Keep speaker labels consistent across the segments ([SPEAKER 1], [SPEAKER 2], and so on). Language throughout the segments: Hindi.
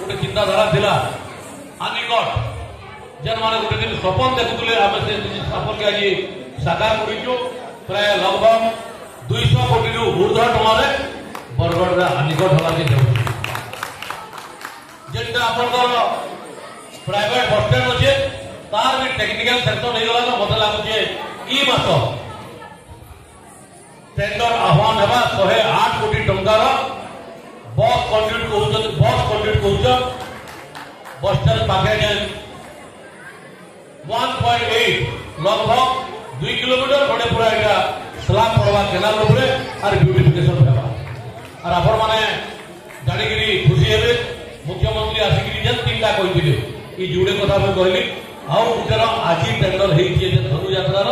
[SPEAKER 1] गोटे चिंताधारा थिला आनिकट जेन माने गोटे दिन सपन देखुले आमे से सपन के आज साकार करियो प्राय लगभग 200 कोटी रु ऊर्ध्व टमारे बरगढ़ रे आनिकट हवा के जाउ जेटा आपनकर प्राइवेट बस स्टैंड अच्छे तार भी टेक्निकल सेक्शन नहीं गला मत लगुचे ई मास टेंडर आह्वान हेबा 108 कोटी टंकार बस कंट्रीब्यूट कहउछ बस स्टैंड पाखे 1.8 लगभग 2 किलोमीटर खड़े पूरा एटा स्लैब पड़वा केनाल ऊपर और ब्यूटिफिकेशन हेबा और आपण माने जानि गिरी खुशी हेबे मुख्यमंत्री आसिक जेन तीनटा कहिथिले ई जुड़े कथा मैं कहली आउ गुटर आज टेंडर हेइछे जे धनु यात्रार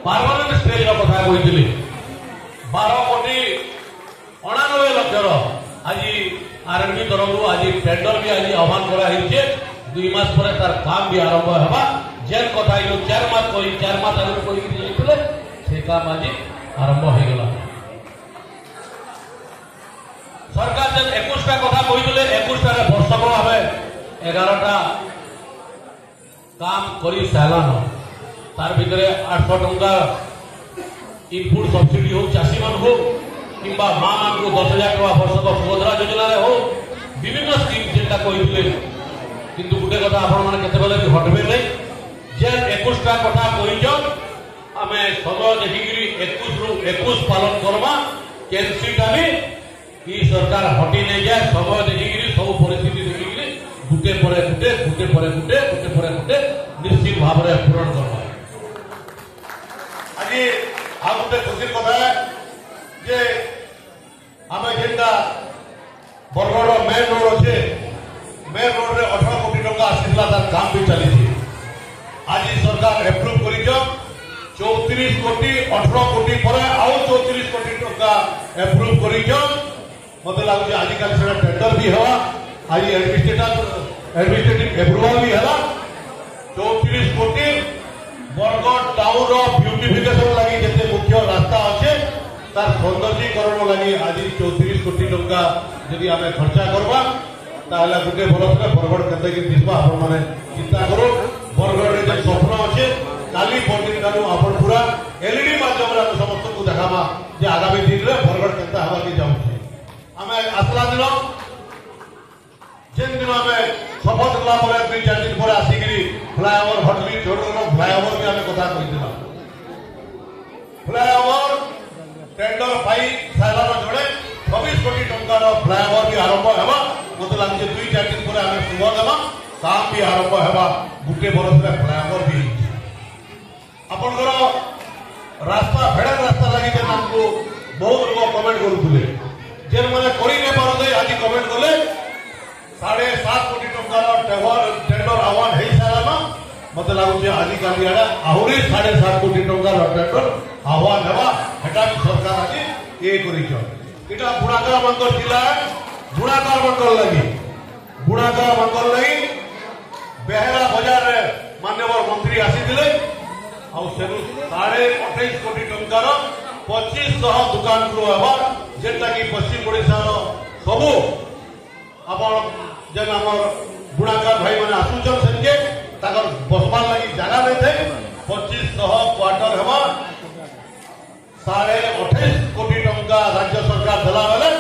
[SPEAKER 1] परमानेंट स्टेज रो कथा कहिथिले 12 कोटी 89 लक्षर आज आरएनबी तरफ आज टेंडर भी आज आह्वान करा हेइछे 2 मास पर तार काम भी आरंभ हेबा जेन कथा यो 4 मास आगे कहि दिथिले से काम आज आरंभ हो गेला सरकार जेन 21टा कथा कहिथिले 21टा रे वर्षक भाबे 11टा काम करी सालान तार भितरे 800 टंका इनपुट सब्सिडी हो चाषी मान हो किंबा मां मान को 10,000 टका वर्षक सुभद्रा योजना रे हो विभिन्न स्कीम जेटा कहिथिले किंतु गुटे कथा आपण माने केते बेले हटबे नै जे 21टा कथा कहिजो आमे समय देखिगिरी 21 रु 21 पालन करबा केनसीटा भी ई सरकार हटी नै जाय समय देखिगिरी सब परिस्थिति देखिगिरी गुटे परे निश्चित भाव में पूरण करवा आज आ गोटे खुशी कथा है जे आम जेनटा बरगढ़ मेन रोड अच्छे मेन रोड रे 18 कोटी टका आसीला तार काम भी चली आज सरकार एप्रूव कर 34 कोटी 18 कोटी पर आउ 34 कोटी टका एप्रूव कर मत लगुच आजिकल से टेंडर भी हवा आज एडमिनिस्ट्रेटिव एप्रूवल भी है 34 कोटी बरगढ़ टाउन ब्यूटिफिकेशन लगी जिते मुख्य रास्ता अच्छे तार सौंदर्यीकरण लगी आज 34 कोटी टंका यदि आम खर्चा करवा ताहले गोटे बरस में बरगढ़ केते दिसबा आपण माने चिंता करो बरगढ़ रे स्वप्न अच्छे काली पर्दिन ठानु आपण पूरा एलईडी माध्यम रे समस्त को देखामा जे आगामी दिन रे बरगढ़ केते हवा के जाउछे आमे आसला दिन जेन दिन आम शपथ कला 2-4 दिन पर आसिकी फ्लाईओवर हटली छोड़ फ्लाईओवर भी आम कथा कही फ्लाईओवर टेंडर पाई सारार जड़े 26 कोटी टंकार फ्लाईओवर भी आरंभ होगा मत लगे 2-4 दिन पर आम शुभ देवा काम भी आरंभ होगा गोटे बरस में फ्लाईओवर भी आपंकर रास्ता भेड़ा रास्ता लगी जेन हमको बहुत लोग कमेंट करुले जेन मैंने कर आज कमेंट कले 7.5 कोटी टंकार टेंडर आह्वान हो सारा मत लगुच आजिकल आहरी 7.5 कोटी टंकार टेंडर आह्वान होगा हेटा भी सरकार आज ये कर बुढ़ाकार मंगल जिला बुढ़ाकार मंगल लगी बेहरा बाजार माननीय मंत्री आसी 28.5 कोटी टंकार 2500 दुकान को जेनटा कि पश्चिम ओडिशा सबू आपण जेन आमर बुढ़ाकार भाई मैंने आसुचन सेनके ताकर बसबार लगी जगह नहीं थे 2500 क्वार्टर हेबा 28.5 कोटी टंका राज्य सरकार देला बेले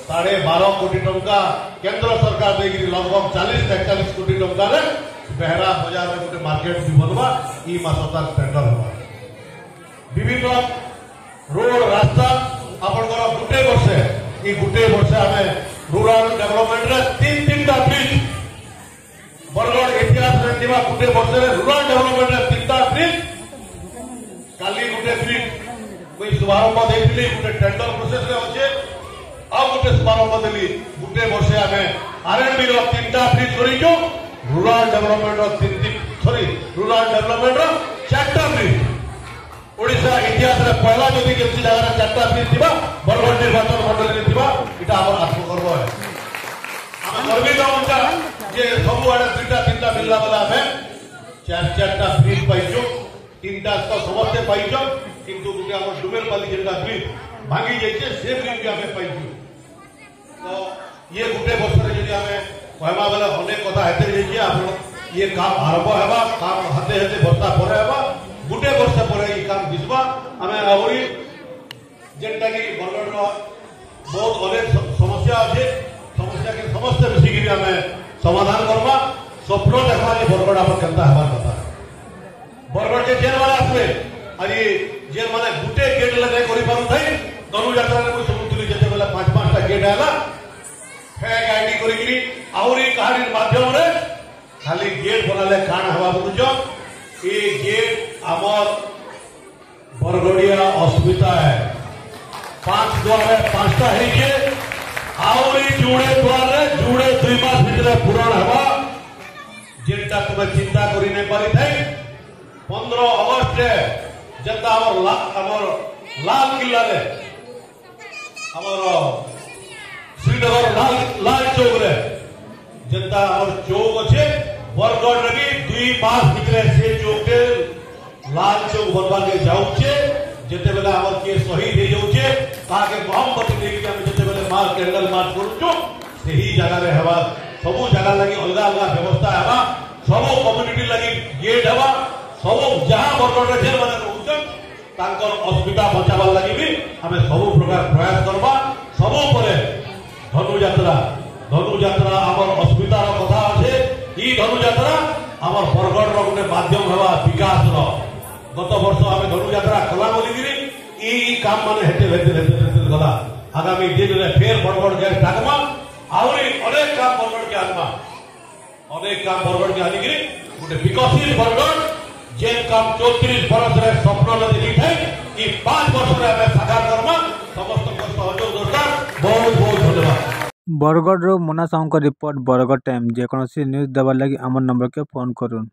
[SPEAKER 1] 12.5 कोटी टंका केंद्र सरकार देगी लगभग 40-41 कोटी टंका रे बेहरा बाजार में गोटे मार्केट भी बनवा ई मासतार टेंडर होगा विभिन्न रोड रास्ता आपनकर गोटे वर्षे आमे रूरल डेवलपमेंट रे 3-3टा ब्रिज बरगढ़ इतिहास रे दिवा गोटे वर्ष रे रूरल डेवलपमेंट रे 3टा ब्रिज काली गोटे ब्रिज कोई शुभारंभ देथिली गोटे टेंडर प्रोसेस रे अच्छे आ गोटे शुभारंभ देली गोटे वर्षे आमे आरएनबी रो 3टा ब्रिज करिजो रूरल डेवलपमेंट रो 4टा ब्रिज ओडिशा इतिहास रे पहला जदि केसी जगह 4टा ब्रिज थिबा बरगढ़ निर्वाचन मंडल रे थिबा इटा हमर आत्मगर्व है हम गर्वित होता जे सब आड़े 2-3टा मिलला वाला हमें 4-4टा ब्रिज पाइजो 3टा तो समस्ते पाइजो किंतु गुटे हमर डुबेल वाली जेटा ब्रिज भांगी जाइछे से ब्रिज भी हमें पाइजो तो ये गुटे वर्ष रे जदि हमें कहमा बेले अनेक कथा हेते जे आप ये काम आरंभ हेबा काम हाते हेते वर्षा परे हेबा गुटे वर्ष परे ये काम दिसबा हमें आहुरी जेंटा की बरगढ़ रो बहुत अनेक समस्या अच्छे समस्या के समस्त मिसिकी हमें समाधान करबा स्वप्न देखा जे बरगढ़ आप केनता हेबार कथा बरगढ़ के जेल वाला आसबे आज जेल माने गुटे गेट लगे करि पारु थाई धनु यात्रा रे कोई सुनुतली जेते बेला 5-5टा गेट आला फेक आईडी करी गिरी आउरी कहानी माध्यम रे खाली गेट बनाले काण हवा बुझो ए गेट हमर बरगड़िया अस्मिता है 5 द्वार है 5टा है के आउरी जुड़े द्वार रे जुड़े 2 मास भीतर पूरण हवा जेटा तुम चिंता करी नै पारि थाई 15 अगस्त रे जता हमर लाल किला रे हमर श्रीनगर लाल चौक रे जनता और चौक अच्छे बरगढ़ रे 2 मास भीतर से चौक के लाल चौक बनवा के जाउचे जेते बेला हमर के शहीद हे जाउचे ताके मोहब्बत देख के हम जेते बेला मार कैंडल मार्च करूचो सही जगह रे हवा सब जगह लगी अलग अलग व्यवस्था हवा सब कम्युनिटी लगी गेट हवा सब जहां बरगढ़ रे जेल माने रहउचन तांकर अस्मिता बचावा लगी भी हमें सब प्रकार प्रयास करबा सब परे धनु यात्रा आमर अस्मितार कथा अच्छे ई धनु यात्रा आमर बरगढ़ रो गोटे माध्यम हवा विकास रो गत वर्ष आम धनु यात्रा कला बोलिकी ई काम माने हेते गला आगामी दिन रे फेर बरगढ़ के डाकमा आउरी अनेक काम बरगढ़ के आनमा अनेक काम बरगढ़ के आनिकी गोटे विकसित बरगढ़ जेन काम 34 बरस रे स्वप्न ले देखी थे ई 5 वर्ष रे हमें साकार करमा समस्त को सहयोग दरकार बहुत बहुत धन्यवाद।
[SPEAKER 2] बरगढ़ मना साहू रिपोर्ट बरगढ़ टाइम जेकोसी न्यूज देवार लगी आम नंबर के फोन करूँ।